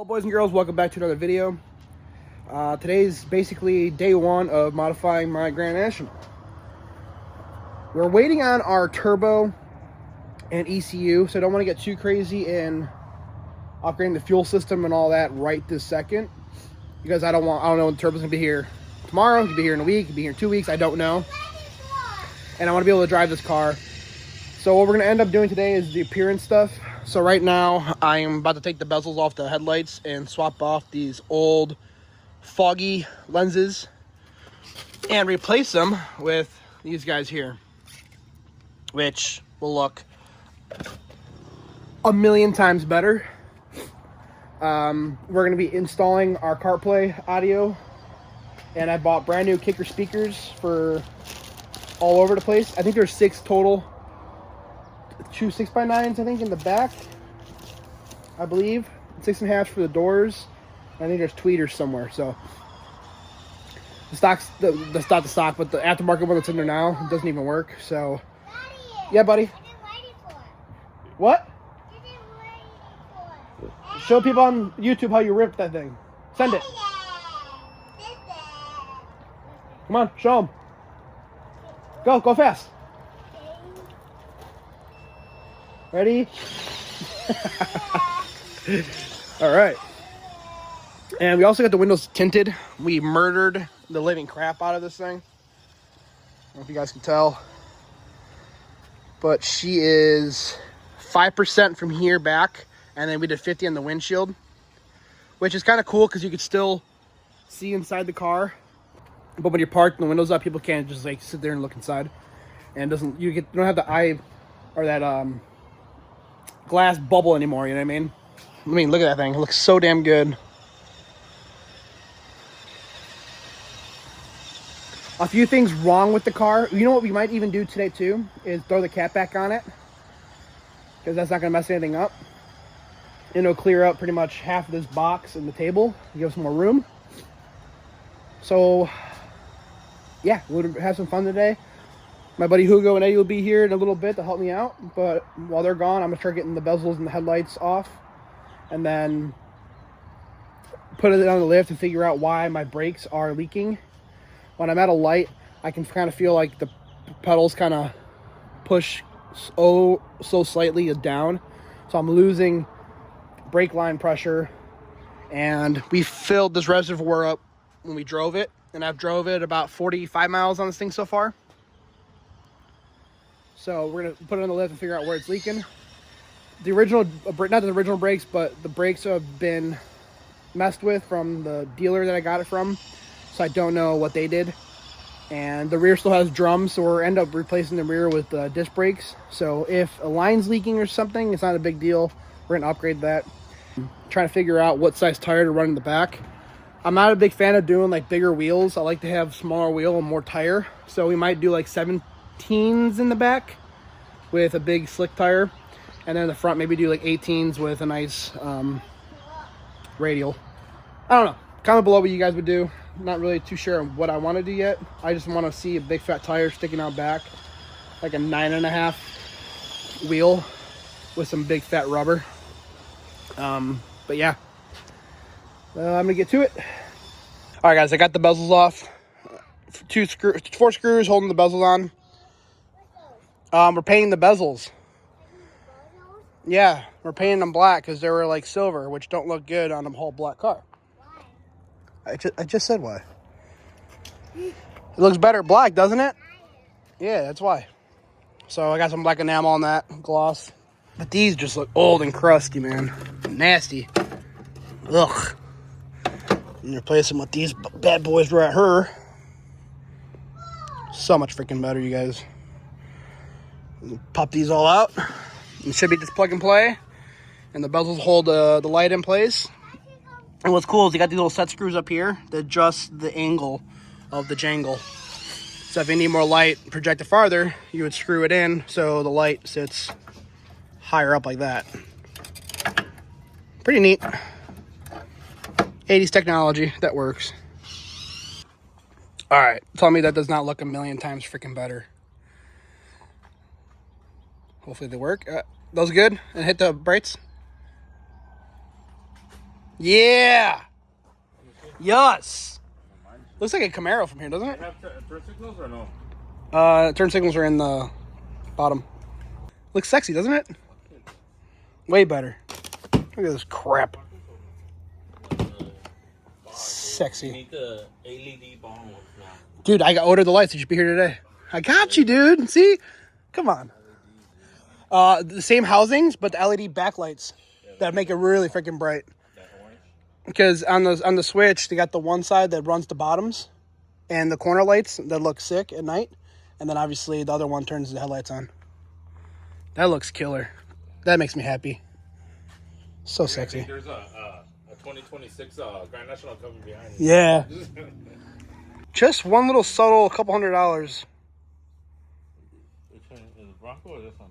Well, boys and girls, welcome back to another video. Today's basically day one of modifying my Grand National. We're waiting on our turbo and ECU, so I don't want to get too crazy in upgrading the fuel system and all that right this second, because I don't know when the turbo's gonna be here tomorrow. It could be here in a week, it could be here in 2 weeks, I don't know. And I want to be able to drive this car. So what we're gonna end up doing today is the appearance stuff. So right now I am about to take the bezels off the headlights and swap off these old foggy lenses and replace them with these guys here, which will look a million times better. We're going to be installing our CarPlay audio, and I bought brand new kicker speakers for all over the place. I think there's 6 total, 2 6x9s I think in the back, I believe 6.5 for the doors. I think there's tweeters somewhere. So the stock's that's not the stock, but the aftermarket one that's in there now doesn't even work. So Daddy, yeah, buddy. What? Show people on YouTube how you ripped that thing. Send it. Come on, show them. Go fast. Ready? All right. And we also got the windows tinted. We murdered the living crap out of this thing. I don't know if you guys can tell, but she is 5% from here back, and then we did 50 on the windshield, which is kind of cool because you could still see inside the car, but when you're parked and the windows up, people can't just like sit there and look inside, and you don't have the eye or that glass bubble anymore. You know what I mean? Look at that thing. It looks so damn good. A few things wrong with the car. You know what we might even do today too is throw the cap back on it, because that's not going to mess anything up. And it'll clear up pretty much half of this box and the table, give us some more room. So yeah, we'll have some fun today. My buddy Hugo and Eddie will be here in a little bit to help me out, but while they're gone, I'm going to start getting the bezels and the headlights off, and then put it on the lift and figure out why my brakes are leaking. When I'm at a light, I can kind of feel like the pedals kind of push so slightly down. So I'm losing brake line pressure. And we filled this reservoir up when we drove it. And I've drove it about 45 miles on this thing so far. So we're going to put it on the lift and figure out where it's leaking. The original, not the original brakes, but the brakes have been messed with from the dealer that I got it from. So I don't know what they did. And the rear still has drums, so we'll end up replacing the rear with disc brakes. So if a line's leaking or something, it's not a big deal. We're going to upgrade that. I'm trying to figure out what size tire to run in the back. I'm not a big fan of doing like bigger wheels. I like to have smaller wheel and more tire. So we might do like 17s in the back with a big slick tire. And then in the front, maybe do like 18s with a nice radial. I don't know. Comment below what you guys would do. Not really too sure what I want to do yet. I just want to see a big fat tire sticking out back, like a 9.5 wheel with some big fat rubber. But yeah, I'm gonna get to it. All right, guys, I got the bezels off. 4 screws holding the bezels on. We're painting the bezels. Yeah, we're painting them black because they were like silver, which don't look good on a whole black car. I just said why. It looks better black, doesn't it? Yeah, that's why. So I got some black enamel on that, gloss. But these just look old and crusty, man. Nasty. Ugh. And replace them with these bad boys right here. So much freaking better, you guys. Pop these all out. It should be just plug and play. And the bezels hold the light in place. And what's cool is you got these little set screws up here that adjust the angle of the jangle. So if you need more light projected farther, you would screw it in so the light sits higher up like that. Pretty neat. 80s technology that works. All right, tell me that does not look a million times freaking better. Hopefully they work. Those good? And hit the brakes. Yeah. Yes. Looks like a Camaro from here, doesn't it? Have turn signals or no? Turn signals are in the bottom. Looks sexy, doesn't it? Way better. Look at this crap. Sexy. You need the LED bomb ones now. Dude, I ordered the lights. They should be here today. I got you, dude. See? Come on. The same housings, but the LED backlights that make it really freaking bright. Because on the Switch, they got the one side that runs the bottoms and the corner lights that look sick at night. And then obviously the other one turns the headlights on. That looks killer. That makes me happy. So sexy. There's a 2026 Grand National coming behind you. Yeah. Just one little subtle couple $100. Which one is the Bronco or this one?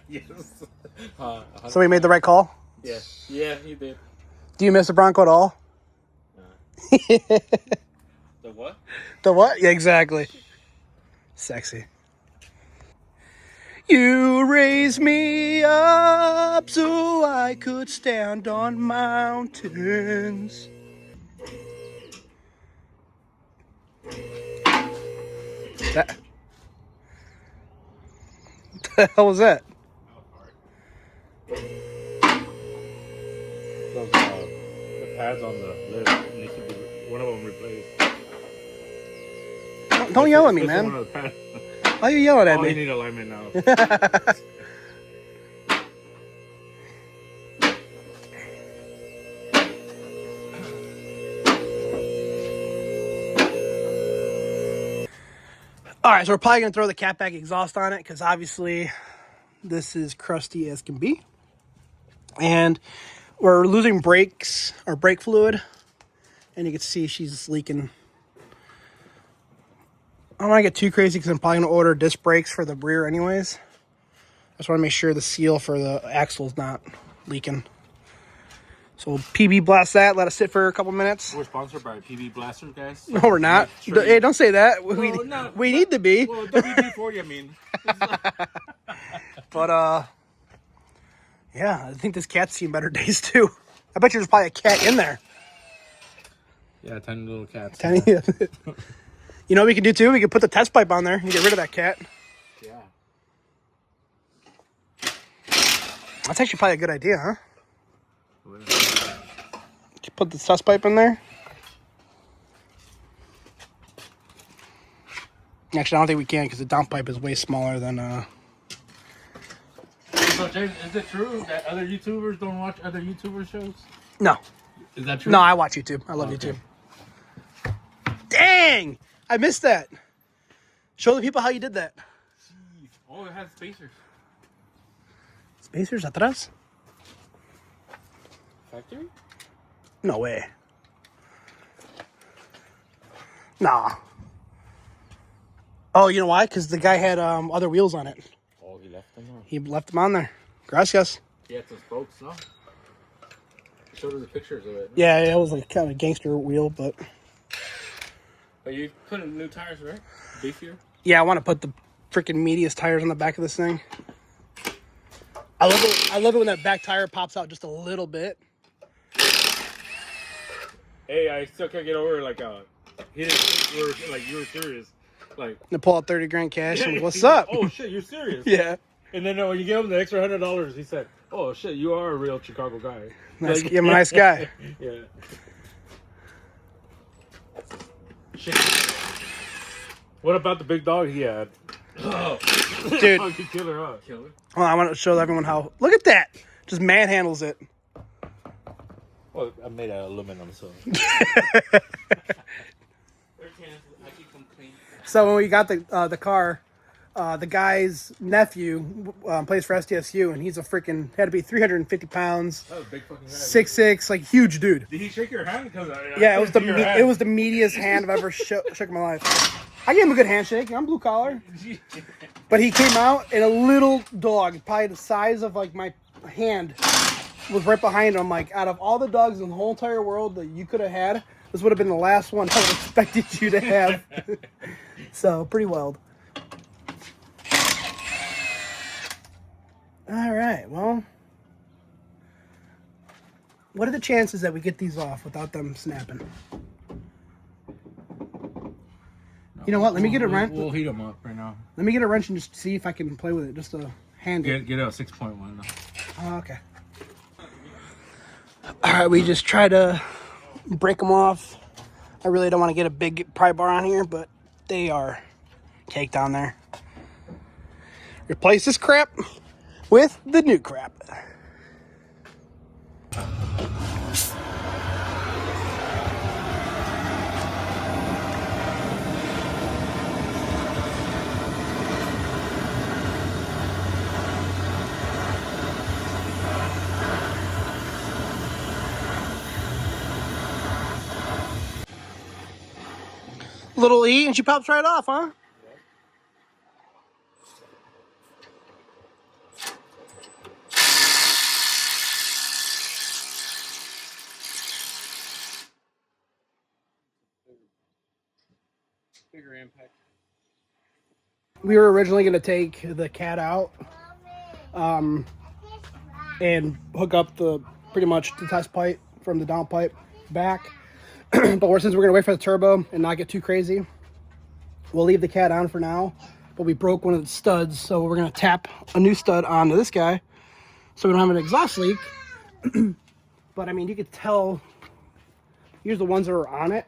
Yes. Somebody made the right call? Yeah. Yeah, he did. Do you miss the Bronco at all? The what? The what? Yeah, exactly. Sexy. You raised me up so I could stand on mountains. What the hell was that? Those, the pads on the lift need to be one of them replaced. Don't yell at me, man. One of the pads. Why are you yelling at Oh, me? you need alignment now. All right, so we're probably going to throw the catback exhaust on it because obviously this is crusty as can be. And we're losing brakes or brake fluid. And you can see she's leaking. I don't want to get too crazy because I'm probably going to order disc brakes for the rear anyways. I just want to make sure the seal for the axle is not leaking. So we'll PB blast that, let it sit for a couple minutes. We're sponsored by PB Blaster, guys. So No, we're not. sure Hey, don't say that. Well, we need to be. Well, WD-40, I mean. But, yeah, I think this cat's seen better days, too. I bet you there's probably a cat in there. Yeah, tiny little cats. Tiny. You know what we can do, too? We can put the test pipe on there and get rid of that cat. Yeah. That's actually probably a good idea, huh? Put the test pipe in there. Actually, I don't think we can because the downpipe is way smaller than. So, James, is it true that other YouTubers don't watch other YouTuber shows? No. Is that true? No, I watch YouTube. I love YouTube. Dang! I missed that. Show the people how you did that. Jeez. Oh, it has spacers. Spacers atrás? Factory? No way. Nah. Oh, you know why? Because the guy had other wheels on it. Oh, he left them on. He left them on there. Gracias. He had some spokes, no? He showed us the pictures of it. Yeah, it was like kind of a gangster wheel, but... But you put in new tires, right? Beefier? Yeah, I want to put the freaking meatiest tires on the back of this thing. I love it when that back tire pops out just a little bit. Hey, I still can't get over like he didn't think you were serious. Like And pull out 30 grand cash and what's up? Oh shit, you're serious? Yeah. And then when you gave him the extra $100, he said, "Oh shit, you are a real Chicago guy." Nice, Like, I'm a nice guy. Yeah. Shit. What about the big dog he had? Oh. Dude. Fucking killer, huh? Killer. Well, I want to show everyone how. Look at that. Just manhandles it. Well, I made out of aluminum, so. So when we got the car, the guy's nephew plays for SDSU, and he's a freaking had to be 350 pounds, That was a big fucking guy. 6'6", like huge dude. Did he shake your hand? Yeah, it was the meatiest hand I've ever shook in my life. I gave him a good handshake. I'm blue collar, but he came out and a little dog, probably the size of like my hand, was right behind him. Like out of all the dogs in the whole entire world that you could have had, this would have been the last one I would have expected you to have. So pretty wild. All right, well, What are the chances that we get these off without them snapping? You know what? Let me get a wrench. We'll heat them up right now. Let me get a wrench and just see if I can play with it. Just to hand it. Get out 6.1. Oh, okay. All right, we just try to break them off. I really don't want to get a big pry bar on here, but they are caked on there. Replace this crap with the new crap. Little E, and she pops right off, huh? Bigger impact. We were originally going to take the cat out and hook up pretty much the test pipe from the downpipe back. But since we're going to wait for the turbo and not get too crazy, we'll leave the cat on for now. But we broke one of the studs, so we're going to tap a new stud onto this guy so we don't have an exhaust leak. But I mean, you could tell, here's the ones that are on it.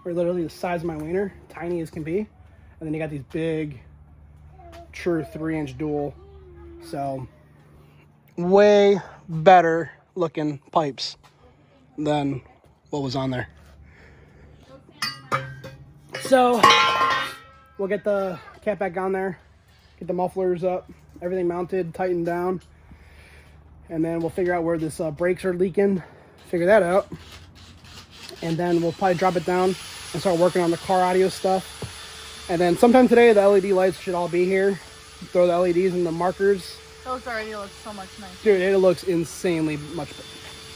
Are literally the size of my wiener, tiny as can be. And then you got these big, true 3-inch dual. So, way better looking pipes than what was on there. So, we'll get the cat back on there, get the mufflers up, everything mounted, tightened down. And then we'll figure out where this brakes are leaking, figure that out. And then we'll probably drop it down and start working on the car audio stuff. And then sometime today, the LED lights should all be here. Throw the LEDs and the markers. Those already look so much nicer. Dude, it looks insanely much better.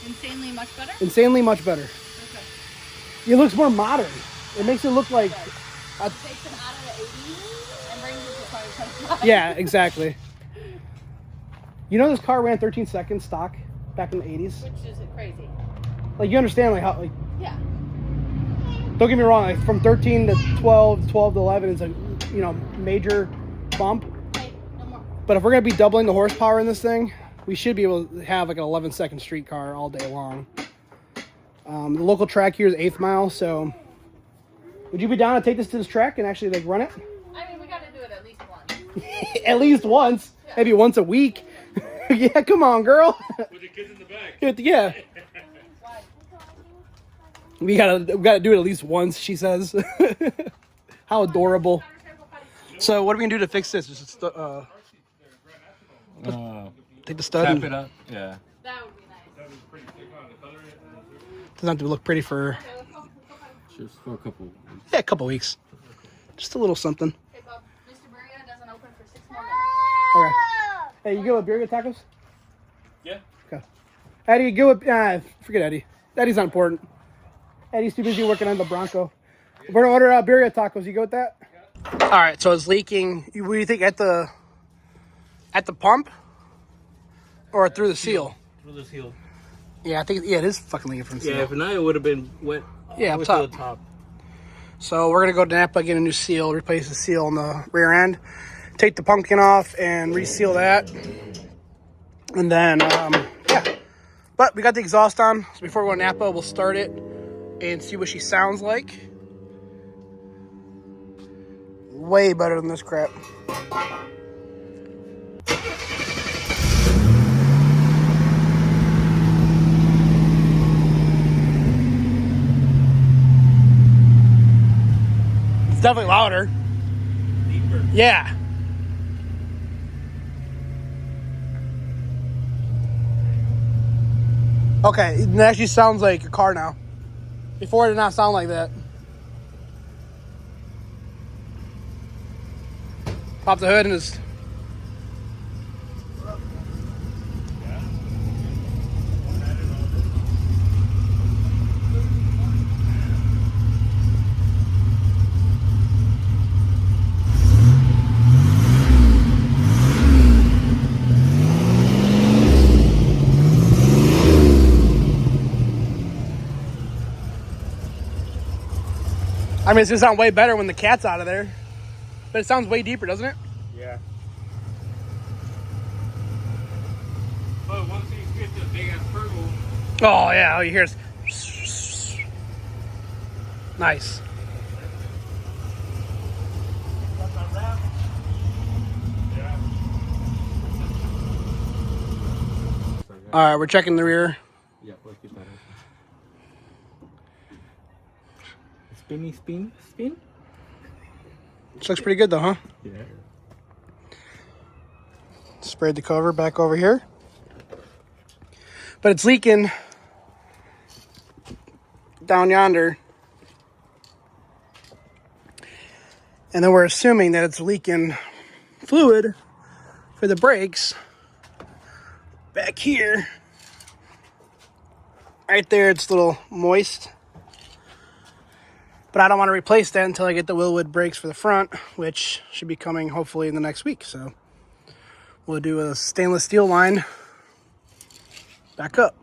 Insanely much better? Insanely much better. Okay. It looks more modern. It makes it look like... Takes them out of the 80s and brings it to 2025. Yeah, exactly. You know this car ran 13 seconds stock back in the 80s? Which is crazy. Like, you understand, like, how... like. Yeah. Don't get me wrong, like from 13 to 12, 12 to 11 is a, you know, major bump. Hey, no more. But if we're going to be doubling the horsepower in this thing, we should be able to have like an 11-second street car all day long. The local track here is 8th Mile, so would you be down to take this to this track and actually like run it? I mean, we got to do it at least once. At least once, Yeah. maybe once a week. Yeah, come on, girl. With the kids in the back. Yeah. We gotta do it at least once, she says. How adorable. So what are we gonna do to fix this? Just take the stud Tap and it up. Yeah. That would be nice. doesn't have to look pretty for Just for a couple. a couple weeks. Just a little something. Hey, Bob, Mr. Burria doesn't open for 6 more minutes. Okay. Hey, you good with Buick tacos? Yeah. Okay. Eddie, you good with forget Eddie. Eddie's not important. Eddie's too busy working on the Bronco. We're gonna order birria tacos. You go with that? All right. So it's leaking. What do you think at the pump or through the seal? Through the seal. Yeah, I think it is fucking leaking from the seal. Yeah, if not, it would have been wet. Yeah, up up top. to the top. So we're gonna go to Napa, get a new seal, replace the seal on the rear end, take the pumpkin off, and reseal that. And then yeah. But we got the exhaust on, so before we go to Napa, we'll start it and see what she sounds like. Way better than this crap. It's definitely louder. Deeper. Yeah. Okay, it actually sounds like a car now. Before it did not sound like that. Pop the hood and just... I mean, it's gonna sound way better when the cat's out of there. But it sounds way deeper, doesn't it? Yeah. But once you get the big ass purple. Oh, yeah. Oh, you hear it. Nice. Yeah. All right, we're checking the rear. Yeah, we'll keep that open. Spinny, spin, spin. This looks pretty good, though, huh? Yeah. Sprayed the cover back over here. But it's leaking down yonder. And then we're assuming that it's leaking fluid for the brakes back here. Right there, it's a little moist. But I don't want to replace that until I get the Willwood brakes for the front, which should be coming hopefully in the next week. So we'll do a stainless steel line back up.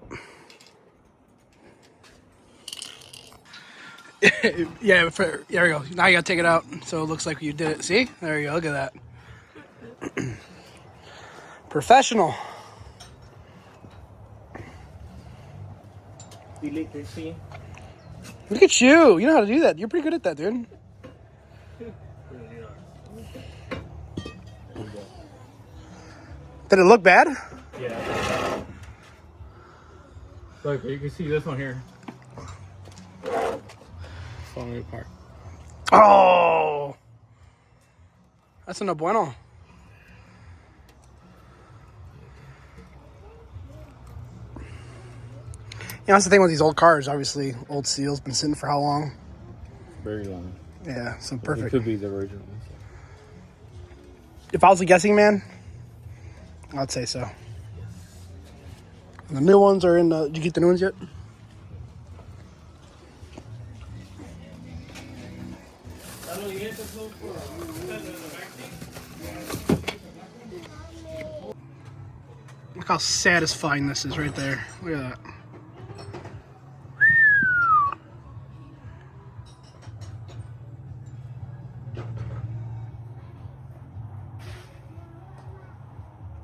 Yeah, there we go. Now you gotta take it out so it looks like you did it. See? There you go. Look at that. Professional. Electricity. Look at you. You know how to do that. You're pretty good at that, dude. Did it look bad? Yeah. Look, you can see this one here. Falling apart. Oh. That's a no bueno. You know, that's the thing with these old cars. Obviously, old steel's been sitting for how long? Very long. Yeah, so It perfect. could be the original. If I was a guessing man, I'd say so. And the new ones are in the... Did you get the new ones yet? Look how satisfying this is right there. Look at that.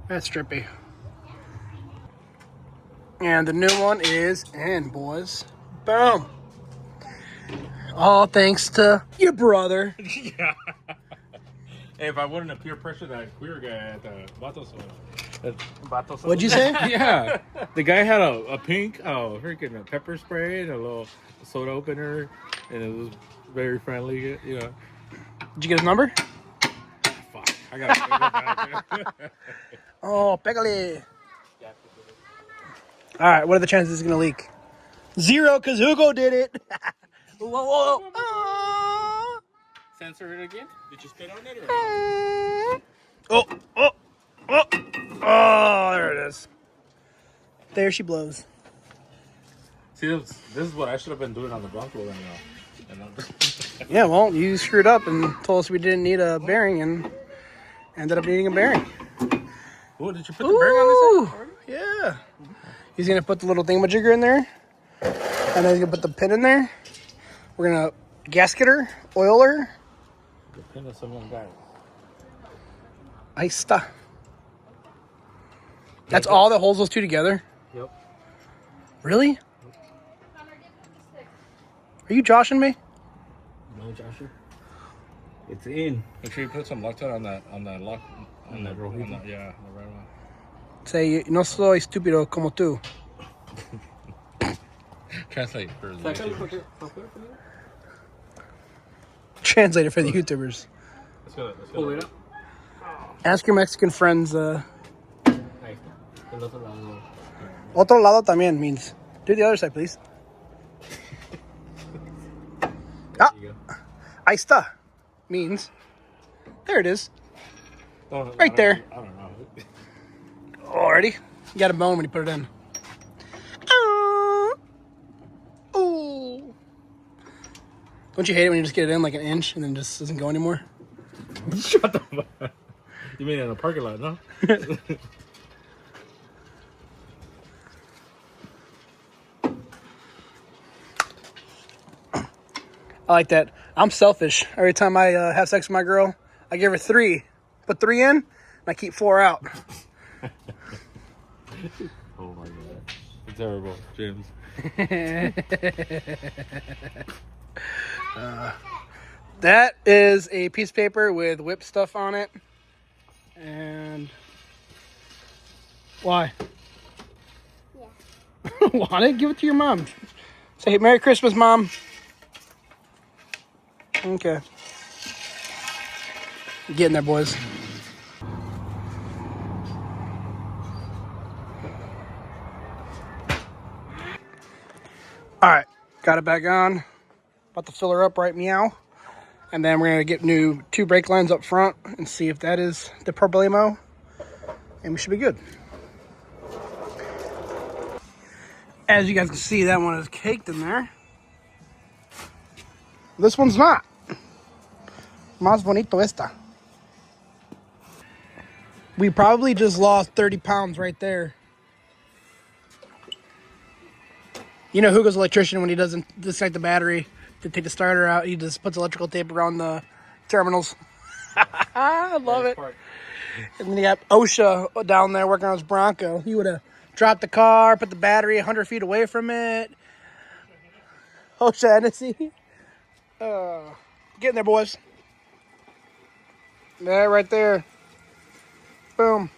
That's trippy. And the new one is in, boys. Boom. All thanks to your brother. Yeah. Hey, if I wouldn't have peer pressure that queer guy at the Vatos one. What'd you say? Yeah. The guy had a pink, freaking pepper spray and a little soda opener, and it was very friendly, you know. Did you get his number? Fuck. I got Oh, pégale. All right, what are the chances it's going to leak? 0, because Hugo did it. Whoa, whoa, whoa. Censor it again? Did you spit on it or Oh, oh, oh. Oh, there it is. There she blows. See, this is what I should have been doing on the Bronco right now. Yeah, well, you screwed up and told us we didn't need a bearing and ended up needing a bearing. Oh, did you put the bearing on this Ooh, yeah. He's going to put the little thingamajigger in there. And then he's going to put the pin in there. We're going to gasket her, oil her. The pin of someone got it. Ahí está. That's all that holds those two together? Yep. Really? Are you joshing me? No, Joshua. It's in. Make sure you put some Loctite on that lock. On that rojito. Yeah, the red one. Say, no soy estúpido como tú. Translate for the Translator for the YouTubers. Let's go. Pull it up. Ask your Mexican friends. Otro lado también means. Do the other side, please. Ah, ahí está. Means. There it is. Right there. I don't know. Already? You got a bone when you put it in. Ooh. Don't you hate it when you just get it in like an inch and then just doesn't go anymore? Shut the fuck. You mean in a parking lot, no? I like that. I'm selfish. Every time I have sex with my girl, I give her 3. Put 3 in, and I keep 4 out. Oh my god. It's terrible, James. That is a piece of paper with whip stuff on it. And why? Yeah. Want it? Give it to your mom. Say Merry Christmas, Mom. Okay. Get in there, boys. All right, got it back on. About to fill her up, right? Meow. And then we're gonna get new 2 brake lines up front and see if that is the problemo. And we should be good. As you guys can see, that one is caked in there. This one's not. Más bonito esta. We probably just lost 30 pounds right there. You know Hugo's electrician, when he doesn't disconnect the battery to take the starter out, he just puts electrical tape around the terminals. I love it. And then you got OSHA down there working on his Bronco. He would have dropped the car, put the battery 100 feet away from it. OSHA Hennessy. Get in there, boys. There, right there. Boom.